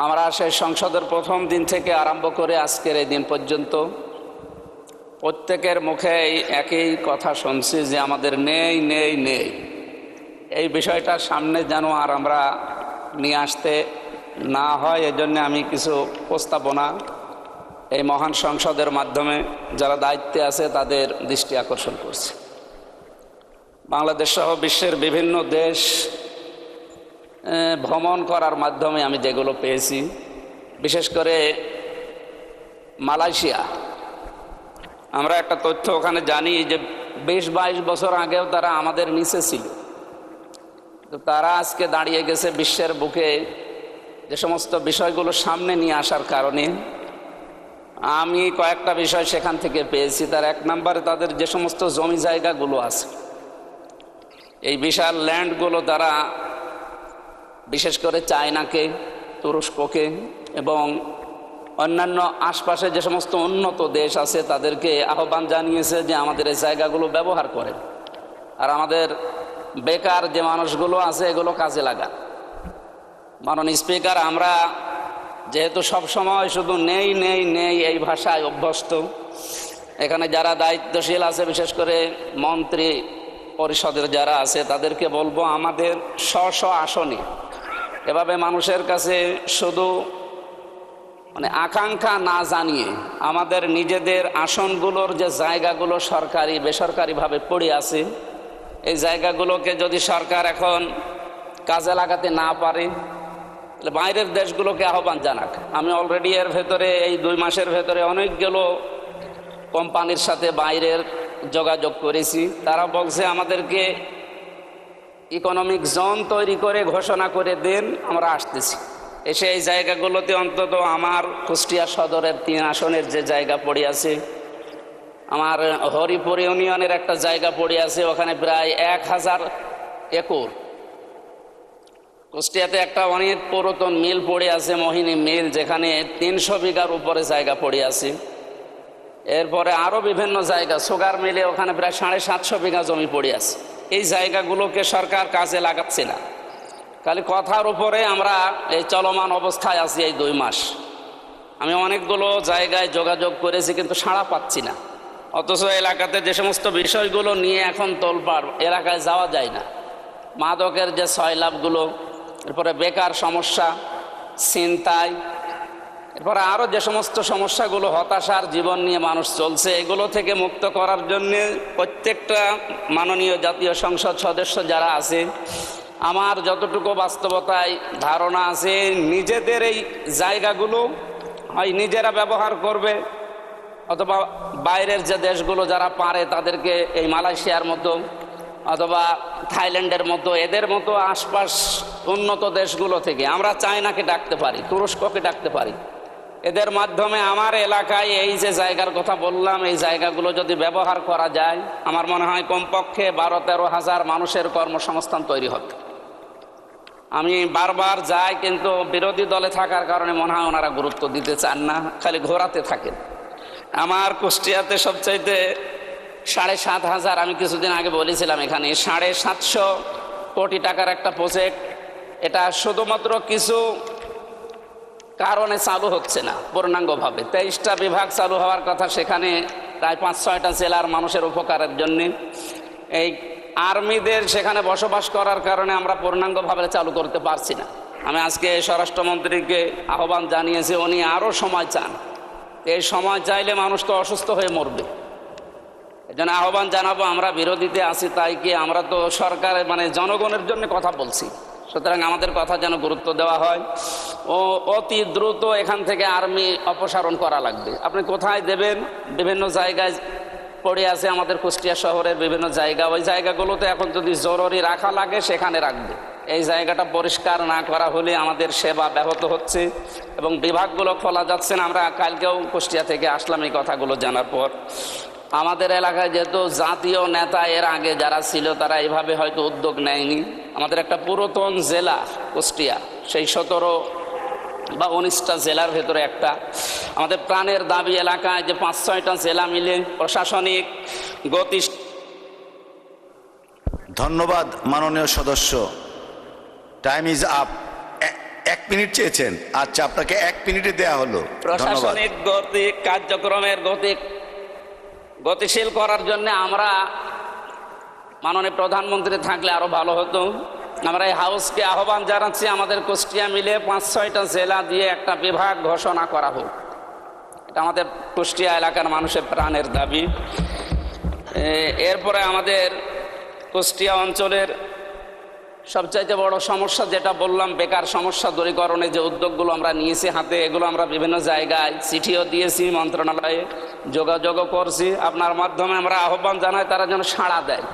আমরা সেই সংসদের প্রথম দিন থেকে আরম্ভ করে আজকের এই দিন পর্যন্ত প্রত্যেকের মুখে একই কথা শুনছি যে আমাদের নেই নেই নেই। এই বিষয়টা সামনে যেন আর আমরা নিয়ে আসতে না হয়, এজন্য আমি কিছু প্রস্তাবনা এই মহান সংসদের মাধ্যমে যারা দায়িত্বে আছে তাদের দৃষ্টি আকর্ষণ করছি। বাংলাদেশ সহ বিশ্বের বিভিন্ন দেশ ভ্রমণ করার মাধ্যমে আমি যেগুলো পেয়েছি, বিশেষ করে মালয়েশিয়া, আমরা একটা তথ্য ওখানে জানি যে 20-22 বছর আগেও তারা আমাদের নিচে ছিল, তো তারা আজকে দাঁড়িয়ে গেছে বিশ্বের বুকে যে সমস্ত বিষয়গুলো সামনে নিয়ে আসার কারণে। আমি কয়েকটা বিষয় সেখান থেকে পেয়েছি। তার এক নম্বরে তাদের যে সমস্ত জমি জায়গাগুলো আছে, এই বিশাল ল্যান্ডগুলো তারা বিশেষ করে চায়নাকে, তুরস্ককে এবং অন্যান্য আশপাশে যে সমস্ত উন্নত দেশ আছে তাদেরকে আহ্বান জানিয়েছে যে আমাদের এই জায়গাগুলো ব্যবহার করেন, আর আমাদের বেকার যে মানুষগুলো আছে এগুলো কাজে লাগান। মাননীয় স্পিকার, আমরা যেহেতু সব সময় শুধু নেই নেই নেই এই ভাষায় অভ্যস্ত, এখানে যারা দায়িত্বশীল আছে বিশেষ করে মন্ত্রী পরিষদের যারা আছে তাদেরকে বলবো আমাদের স্ব আসনে এভাবে মানুষের কাছে শুধু আকাঙ্ক্ষা না জানিয়ে আমাদের নিজেদের আসনগুলোর যে জায়গাগুলো সরকারি বেসরকারিভাবে পড়ে আছে, এই জায়গাগুলোকে যদি সরকার এখন কাজে লাগাতে না পারে তাহলে বাইরের দেশগুলোকে আহ্বান জানাক। আমি অলরেডি এর ভেতরে এই 2 মাসের ভেতরে অনেকগুলো কোম্পানির সাথে বাইরের যোগাযোগ করেছি। তারা বলছে আমাদেরকে ইকোনমিক জোন তৈরি করে ঘোষণা করে দেন, আমরা আসতেছি। এসে এই জায়গাগুলোতে অন্তত আমার কুষ্টিয়া সদরের 3 আসনের যে জায়গা পড়ে আছে, আমার হরিপুর ইউনিয়নের একটা জায়গা পড়ে আছে, ওখানে প্রায় 1000 একর। কুষ্টিয়াতে একটা অনেক পুরাতন মিল পড়ে আছে, মোহিনী মিল, যেখানে 300 বিঘার উপরে জায়গা পড়ে আছে। এরপরে আরও বিভিন্ন জায়গা, সুগার মিলে ওখানে প্রায় 750 বিঘা জমি পড়ে আছে। এই জায়গাগুলোকে সরকার কাজে লাগাচ্ছে না, খালি কথার উপরে আমরা এই চলমান অবস্থায় আছি। এই 2 মাস আমি অনেকগুলো জায়গায় যোগাযোগ করেছি কিন্তু সাড়া পাচ্ছি না। অথচ এলাকাতে যে সমস্ত বিষয়গুলো নিয়ে এখন তোলপাড়, এলাকায় যাওয়া যায় না। মাদকের যে সয়লাভগুলো, এরপরে বেকার সমস্যা, ছিনতাই, এরপরে আরও যে সমস্ত সমস্যাগুলো, হতাশার জীবন নিয়ে মানুষ চলছে, এগুলো থেকে মুক্ত করার জন্যে প্রত্যেকটা মাননীয় জাতীয় সংসদ সদস্য যারা আছে, আমার যতটুকু বাস্তবতায় ধারণা আছে, নিজেদের এই জায়গাগুলো হয় নিজেরা ব্যবহার করবে, অথবা বাইরের যে দেশগুলো যারা পারে তাদেরকে এই মালয়েশিয়ার মতো অথবা থাইল্যান্ডের মতো, এদের মতো আশপাশ উন্নত দেশগুলো থেকে আমরা চায়নাকে ডাকতে পারি, তুরস্ককে ডাকতে পারি। এদের মাধ্যমে আমার এলাকায় এই যে জায়গার কথা বললাম, এই জায়গাগুলো যদি ব্যবহার করা যায়, আমার মনে হয় কমপক্ষে 12-13 হাজার মানুষের কর্মসংস্থান তৈরি হবে। আমি বারবার যাই, কিন্তু বিরোধী দলে থাকার কারণে মনে হয় ওনারা গুরুত্ব দিতে চান না, খালি ঘোরাতে থাকেন। আমার কুষ্টিয়াতে সবচাইতে 7,500, আমি কিছুদিন আগে বলেছিলাম এখানে 750 কোটি টাকার একটা প্রজেক্ট। এটা শুধুমাত্র কিছু কারণে চালু হচ্ছে না পূর্ণাঙ্গভাবে। 23টা বিভাগ চালু হওয়ার কথা, সেখানে প্রায় 5-6টা জেলার মানুষের উপকারের জন্যে। এই আর্মিদের সেখানে বসবাস করার কারণে আমরা পূর্ণাঙ্গভাবে চালু করতে পারছি না। আমি আজকে স্বরাষ্ট্রমন্ত্রীকে আহ্বান জানিয়েছি, উনি আরও সময় চান। এই সময় চাইলে মানুষ তো অসুস্থ হয়ে মরবে। এজন্য আহ্বান জানাবো, আমরা বিরোধীতে আছি তাই কি, আমরা তো সরকারের জনগণের জন্য কথা বলছি, সুতরাং আমাদের কথা যেন গুরুত্ব দেওয়া হয় ও অতি দ্রুত এখান থেকে আর্মি অপসারণ করা লাগবে। আপনি কোথায় দেবেন? বিভিন্ন জায়গায় পড়ে আছে আমাদের কুষ্টিয়া শহরের বিভিন্ন জায়গা, ওই জায়গাগুলোতে এখন যদি জরুরি রাখা লাগে সেখানে রাখবে। এই জায়গাটা পরিষ্কার না করা হলে আমাদের সেবা ব্যাহত হচ্ছে এবং বিভাগগুলো খোলা যাচ্ছে না। আমরা কালকেও কুষ্টিয়া থেকে আসলাম এই কথাগুলো জানার পর। আমাদের এলাকায় যেহেতু জাতীয় নেতা এর আগে যারা ছিল তারা এইভাবে হয়তো উদ্যোগ নেয়নি। আমাদের একটা পুরাতন জেলা কুষ্টিয়া, সেই 17 বা 19টা জেলার ভেতরে একটা আমাদের প্রাণের দাবি এলাকায় যে 5-6টা জেলা মিলে প্রশাসনিক গতি। ধন্যবাদ মাননীয় সদস্য, টাইম ইজ আপ। 1 মিনিট চেয়েছেন, আচ্ছা আপনাকে 1 মিনিটে দেয়া হলো। ধন্যবাদ। প্রশাসনিক গতি কার্যক্রমের গতিশীল করার জন্য আমরা মাননীয় প্রধানমন্ত্রী থাকলে আরো ভালো হতো। আমরা এই হাউসকে আহ্বান জানাচ্ছি, আমাদের কুষ্টিয়া মিলে 5-6টা জেলা দিয়ে একটা বিভাগ ঘোষণা করা হোক। এটা আমাদের কুষ্টিয়া এলাকার মানুষের প্রাণের দাবি। এরপরে আমাদের কুষ্টিয়া অঞ্চলের সবচাইতে বড় সমস্যা যেটা বললাম, বেকার সমস্যা দূরীকরণে যে উদ্যোগগুলো আমরা নিয়েছি হাতে, এগুলো আমরা বিভিন্ন জায়গায় চিঠিও দিয়েছি, মন্ত্রণালয়ে যোগাযোগও করছি। আপনার মাধ্যমে আমরা আহ্বান জানাই তারা যেন সাড়া দেয়।